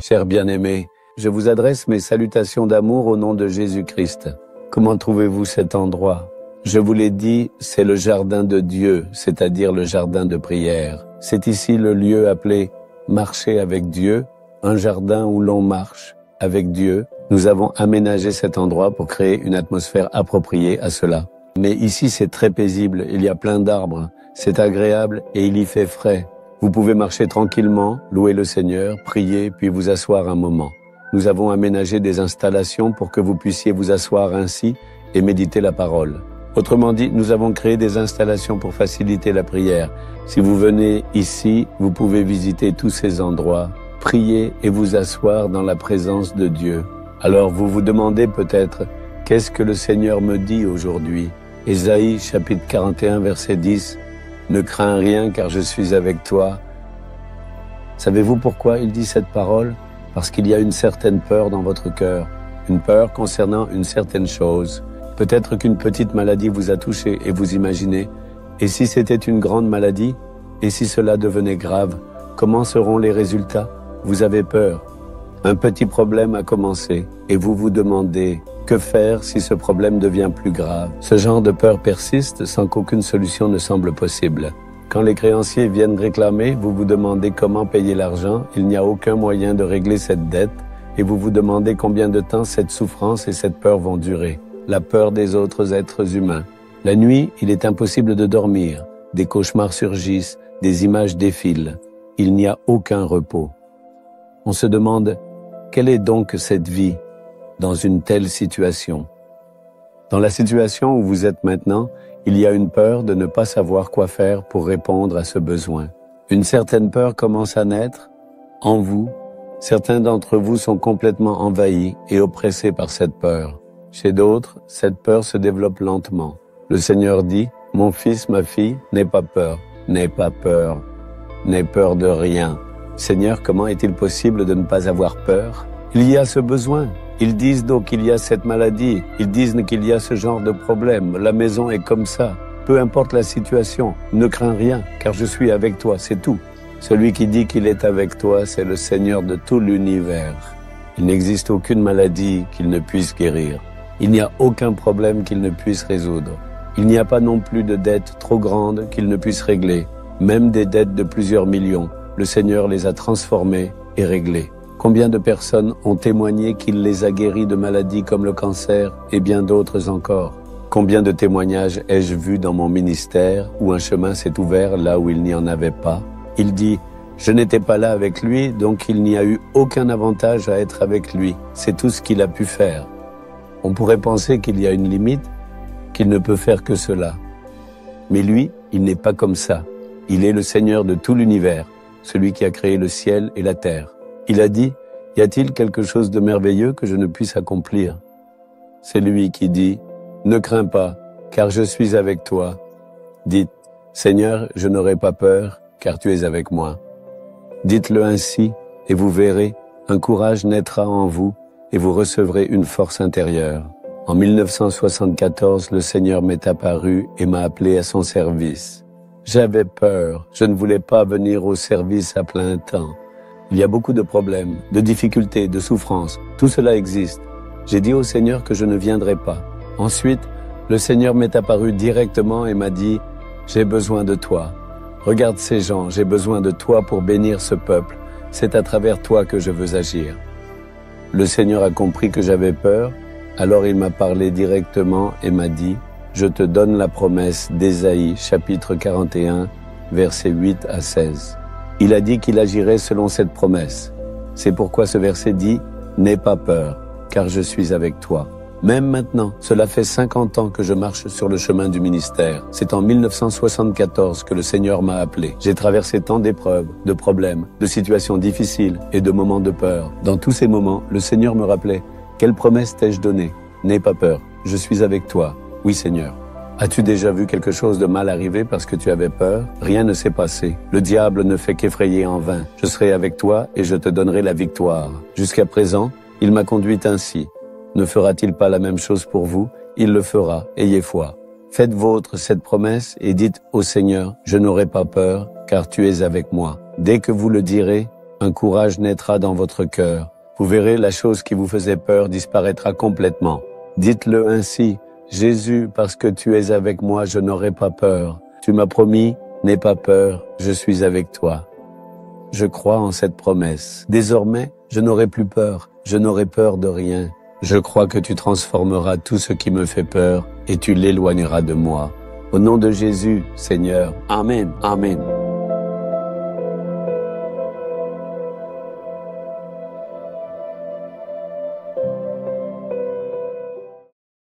Chers bien-aimés, je vous adresse mes salutations d'amour au nom de Jésus-Christ. Comment trouvez-vous cet endroit? Je vous l'ai dit, c'est le jardin de Dieu, c'est-à-dire le jardin de prière. C'est ici le lieu appelé « Marcher avec Dieu », un jardin où l'on marche avec Dieu. Nous avons aménagé cet endroit pour créer une atmosphère appropriée à cela. Mais ici, c'est très paisible, il y a plein d'arbres, c'est agréable et il y fait frais. Vous pouvez marcher tranquillement, louer le Seigneur, prier, puis vous asseoir un moment. Nous avons aménagé des installations pour que vous puissiez vous asseoir ainsi et méditer la parole. Autrement dit, nous avons créé des installations pour faciliter la prière. Si vous venez ici, vous pouvez visiter tous ces endroits, prier et vous asseoir dans la présence de Dieu. Alors vous vous demandez peut-être, qu'est-ce que le Seigneur me dit aujourd'hui? Ésaïe chapitre 41 verset 10. Ne crains rien car je suis avec toi. Savez-vous pourquoi il dit cette parole? Parce qu'il y a une certaine peur dans votre cœur, une peur concernant une certaine chose. Peut-être qu'une petite maladie vous a touché et vous imaginez, et si c'était une grande maladie? Et si cela devenait grave? Comment seront les résultats? Vous avez peur. Un petit problème a commencé et vous vous demandez, que faire si ce problème devient plus grave? Ce genre de peur persiste sans qu'aucune solution ne semble possible. Quand les créanciers viennent réclamer, vous vous demandez comment payer l'argent, il n'y a aucun moyen de régler cette dette et vous vous demandez combien de temps cette souffrance et cette peur vont durer. La peur des autres êtres humains. La nuit, il est impossible de dormir. Des cauchemars surgissent, des images défilent. Il n'y a aucun repos. On se demande, quelle est donc cette vie dans une telle situation? Dans la situation où vous êtes maintenant, il y a une peur de ne pas savoir quoi faire pour répondre à ce besoin. Une certaine peur commence à naître en vous. Certains d'entre vous sont complètement envahis et oppressés par cette peur. Chez d'autres, cette peur se développe lentement. Le Seigneur dit, « Mon fils, ma fille, n'aie pas peur, n'aie pas peur, n'aie peur de rien. » Seigneur, comment est-il possible de ne pas avoir peur? Il y a ce besoin. Ils disent donc qu'il y a cette maladie. Ils disent qu'il y a ce genre de problème. La maison est comme ça. Peu importe la situation, ne crains rien, car je suis avec toi, c'est tout. Celui qui dit qu'il est avec toi, c'est le Seigneur de tout l'univers. Il n'existe aucune maladie qu'il ne puisse guérir. Il n'y a aucun problème qu'il ne puisse résoudre. Il n'y a pas non plus de dettes trop grandes qu'il ne puisse régler. Même des dettes de plusieurs millions, le Seigneur les a transformées et réglées. Combien de personnes ont témoigné qu'il les a guéris de maladies comme le cancer et bien d'autres encore? Combien de témoignages ai-je vu dans mon ministère où un chemin s'est ouvert là où il n'y en avait pas? Il dit, je n'étais pas là avec lui, donc il n'y a eu aucun avantage à être avec lui. C'est tout ce qu'il a pu faire. On pourrait penser qu'il y a une limite, qu'il ne peut faire que cela. Mais lui, il n'est pas comme ça. Il est le Seigneur de tout l'univers, celui qui a créé le ciel et la terre. Il a dit, y a-t-il quelque chose de merveilleux que je ne puisse accomplir? C'est lui qui dit, ne crains pas, car je suis avec toi. Dites, Seigneur, je n'aurai pas peur, car tu es avec moi. Dites-le ainsi, et vous verrez, un courage naîtra en vous, et vous recevrez une force intérieure. En 1974, le Seigneur m'est apparu et m'a appelé à son service. J'avais peur, je ne voulais pas venir au service à plein temps. Il y a beaucoup de problèmes, de difficultés, de souffrances. Tout cela existe. J'ai dit au Seigneur que je ne viendrai pas. Ensuite, le Seigneur m'est apparu directement et m'a dit, « J'ai besoin de toi. Regarde ces gens, j'ai besoin de toi pour bénir ce peuple. C'est à travers toi que je veux agir. » Le Seigneur a compris que j'avais peur, alors il m'a parlé directement et m'a dit, « Je te donne la promesse d'Ésaïe, chapitre 41, versets 8 à 16. » Il a dit qu'il agirait selon cette promesse. C'est pourquoi ce verset dit « N'aie pas peur, car je suis avec toi ». Même maintenant, cela fait 50 ans que je marche sur le chemin du ministère. C'est en 1974 que le Seigneur m'a appelé. J'ai traversé tant d'épreuves, de problèmes, de situations difficiles et de moments de peur. Dans tous ces moments, le Seigneur me rappelait « Quelle promesse t'ai-je donnée? N'aie pas peur, je suis avec toi. Oui Seigneur. » As-tu déjà vu quelque chose de mal arriver parce que tu avais peur? Rien ne s'est passé. Le diable ne fait qu'effrayer en vain. Je serai avec toi et je te donnerai la victoire. Jusqu'à présent, il m'a conduit ainsi. Ne fera-t-il pas la même chose pour vous? Il le fera. Ayez foi. Faites vôtre cette promesse et dites au Seigneur, je n'aurai pas peur, car tu es avec moi. Dès que vous le direz, un courage naîtra dans votre cœur. Vous verrez, la chose qui vous faisait peur disparaîtra complètement. Dites-le ainsi, Jésus, parce que tu es avec moi, je n'aurai pas peur. Tu m'as promis, n'aie pas peur, je suis avec toi. Je crois en cette promesse. Désormais, je n'aurai plus peur, je n'aurai peur de rien. Je crois que tu transformeras tout ce qui me fait peur et tu l'éloigneras de moi. Au nom de Jésus, Seigneur. Amen. Amen.